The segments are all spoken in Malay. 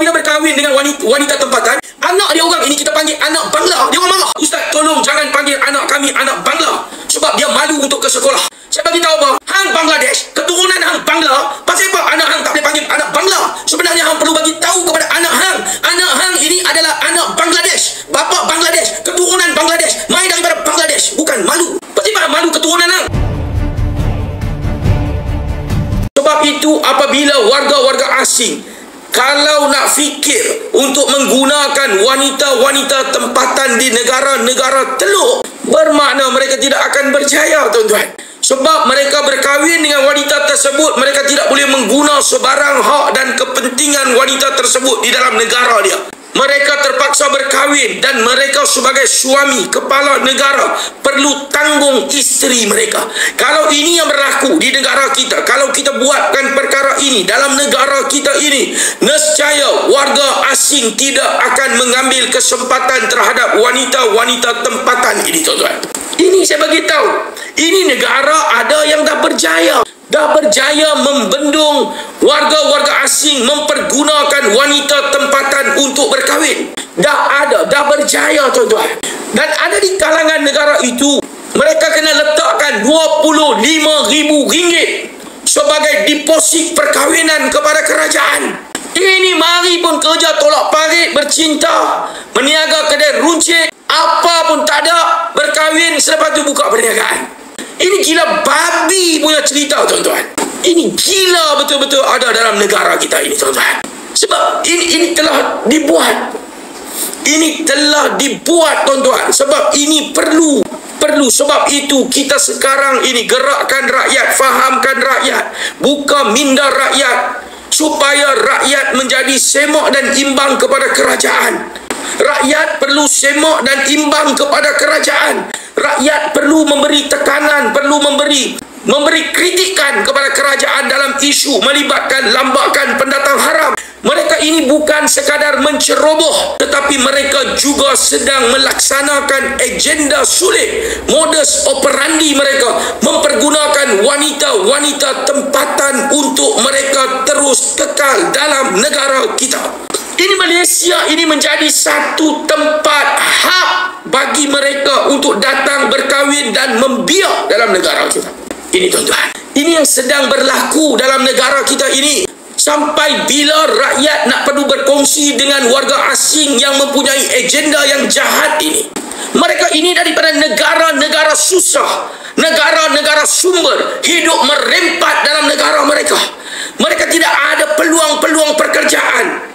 apabila berkahwin dengan wanita tempatan, anak dia orang ini kita panggil anak bangla. Dia orang marah. Ustaz, tolong jangan panggil anak kami anak bangla, sebab dia malu untuk ke sekolah. Saya bagi tahu apa? Hang Bangladesh, keturunan hang Bangla, pasal apa anak hang tak boleh panggil anak Bangla? Sebenarnya hang perlu bagi tahu kepada anak hang ini adalah anak Bangladesh, bapa Bangladesh, keturunan Bangladesh, mai daripada Bangladesh. Bukan malu. Pasal apa malu keturunan hang? Sebab itu apabila warga-warga asing kalau nak fikir untuk menggunakan wanita-wanita tempatan di negara-negara teluk, bermakna mereka tidak akan berjaya, tuan-tuan. Sebab mereka berkahwin dengan wanita tersebut, mereka tidak boleh mengguna sebarang hak dan kepentingan wanita tersebut di dalam negara dia. Mereka terpaksa berkahwin dan mereka sebagai suami kepala negara perlu tanggung isteri mereka. Kalau ini yang berlaku di negara kita, kalau kita buatkan perkara ini dalam negara kita ini, nescaya warga asing tidak akan mengambil kesempatan terhadap wanita-wanita tempatan ini, tuan-tuan. Ini saya bagi tahu. Ini negara ada yang dah berjaya membendung warga-warga asing mempergunakan wanita tempatan untuk berkahwin. Dah berjaya, tuan-tuan. Dan ada di kalangan negara itu, mereka kena letakkan RM25,000 sebagai deposit perkahwinan kepada kerajaan. Ini mari pun kerja tolak parit, bercinta, meniaga kedai runcit, apa pun tak ada, berkahwin, selepas tu buka perniagaan. Ini gila babi punya cerita, tuan-tuan. Ini gila betul-betul ada dalam negara kita ini, tuan-tuan. Sebab ini telah dibuat. Ini telah dibuat, tuan-tuan. Sebab ini perlu. Sebab itu kita sekarang ini gerakkan rakyat, fahamkan rakyat, buka minda rakyat, supaya rakyat menjadi semak dan imbang kepada kerajaan. Rakyat perlu semak dan imbang kepada kerajaan. Rakyat perlu memberi tekanan, perlu memberi kritikan kepada kerajaan dalam isu melibatkan lambakan pendatang haram. Mereka ini bukan sekadar menceroboh, tetapi mereka juga sedang melaksanakan agenda sulit. Modus operandi mereka mempergunakan wanita-wanita tempatan untuk mereka terus kekal dalam negara kita. Ini Malaysia ini menjadi satu tempat hak bagi mereka untuk datang berkahwin dan membiak dalam negara kita. Ini, tuan-tuan. Ini yang sedang berlaku dalam negara kita ini. Sampai bila rakyat nak perlu berkongsi dengan warga asing yang mempunyai agenda yang jahat ini. Mereka ini daripada negara-negara susah, negara-negara sumber, hidup merempat dalam negara mereka. Mereka tidak ada peluang-peluang pekerjaan.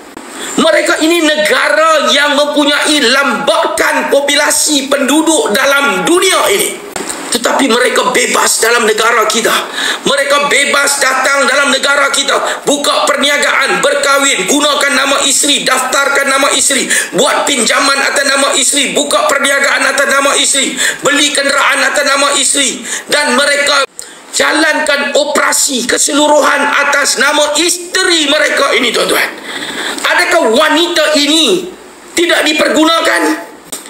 Mereka ini negara yang mempunyai lambakan populasi penduduk dalam dunia ini. Tetapi mereka bebas dalam negara kita. Mereka bebas datang dalam negara kita, buka perniagaan, berkahwin, gunakan nama isteri, daftarkan nama isteri, buat pinjaman atas nama isteri, buka perniagaan atas nama isteri, beli kenderaan atas nama isteri, dan mereka jalankan operasi keseluruhan atas nama isteri mereka ini, tuan-tuan. Adakah wanita ini tidak dipergunakan?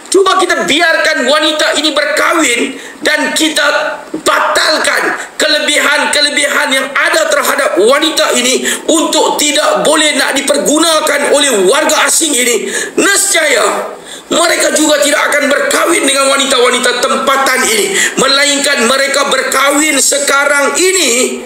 Cuba kita biarkan wanita ini berkahwin dan kita batalkan kelebihan-kelebihan yang ada terhadap wanita ini untuk tidak boleh nak dipergunakan oleh warga asing ini. Nescaya mereka juga tidak akan berkahwin dengan wanita-wanita tempatan ini, melainkan mereka berkahwin sekarang ini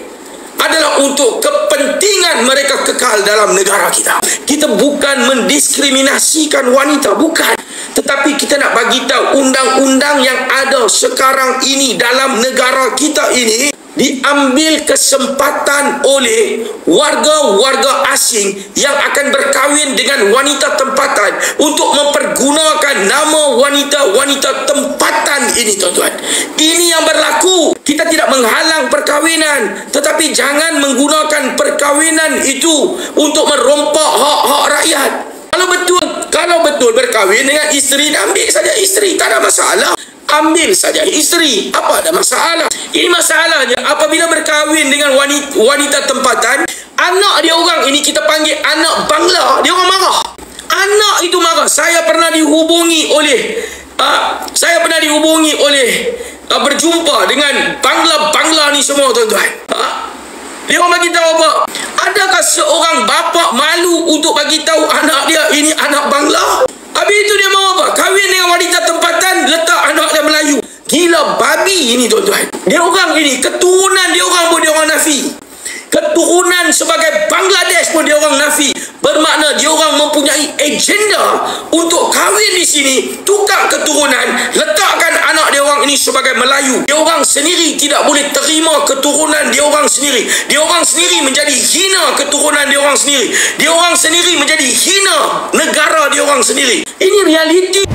adalah untuk kepentingan mereka kekal dalam negara kita. Kita bukan mendiskriminasikan wanita, bukan. Tetapi kita nak bagi tahu undang-undang yang ada sekarang ini dalam negara kita ini diambil kesempatan oleh warga-warga asing yang akan berkahwin dengan wanita tempatan untuk mempergunakan nama wanita-wanita tempatan ini, tuan-tuan. Ini yang berlaku. Kita tidak menghalang perkahwinan, tetapi jangan menggunakan perkahwinan itu untuk merompak hak-hak rakyat. Kalau betul berkahwin dengan isteri, ambil saja isteri, tak ada masalah. Ambil saja isteri, apa ada masalah? Ini masalahnya apabila berkahwin dengan wanita tempatan, anak dia orang ini kita panggil anak bangla, dia orang marah. Anak itu marah. Saya pernah dihubungi oleh berjumpa dengan bangla ni semua, tuan-tuan. Dia orang bagi tahu apa? Adakah seorang bapa malu untuk bagi tahu anak dia ini anak Bangla? Habis itu dia mau apa? Kahwin dengan wanita tempatan, letak anak dia Melayu. Gila babi ini tuan-tuan. Dia orang ini, keturunan dia orang pun dia orang nafi. Keturunan sebagai Bangladesh pun dia orang nafi. Bermakna dia orang mempunyai agenda untuk kahwin di sini, tukar keturunan, letakkan anak dia orang ini sebagai Melayu. Dia orang sendiri tidak boleh terima keturunan dia orang sendiri. Dia orang sendiri menjadi hina keturunan dia orang sendiri. Dia orang sendiri menjadi hina negara dia orang sendiri. Ini realiti.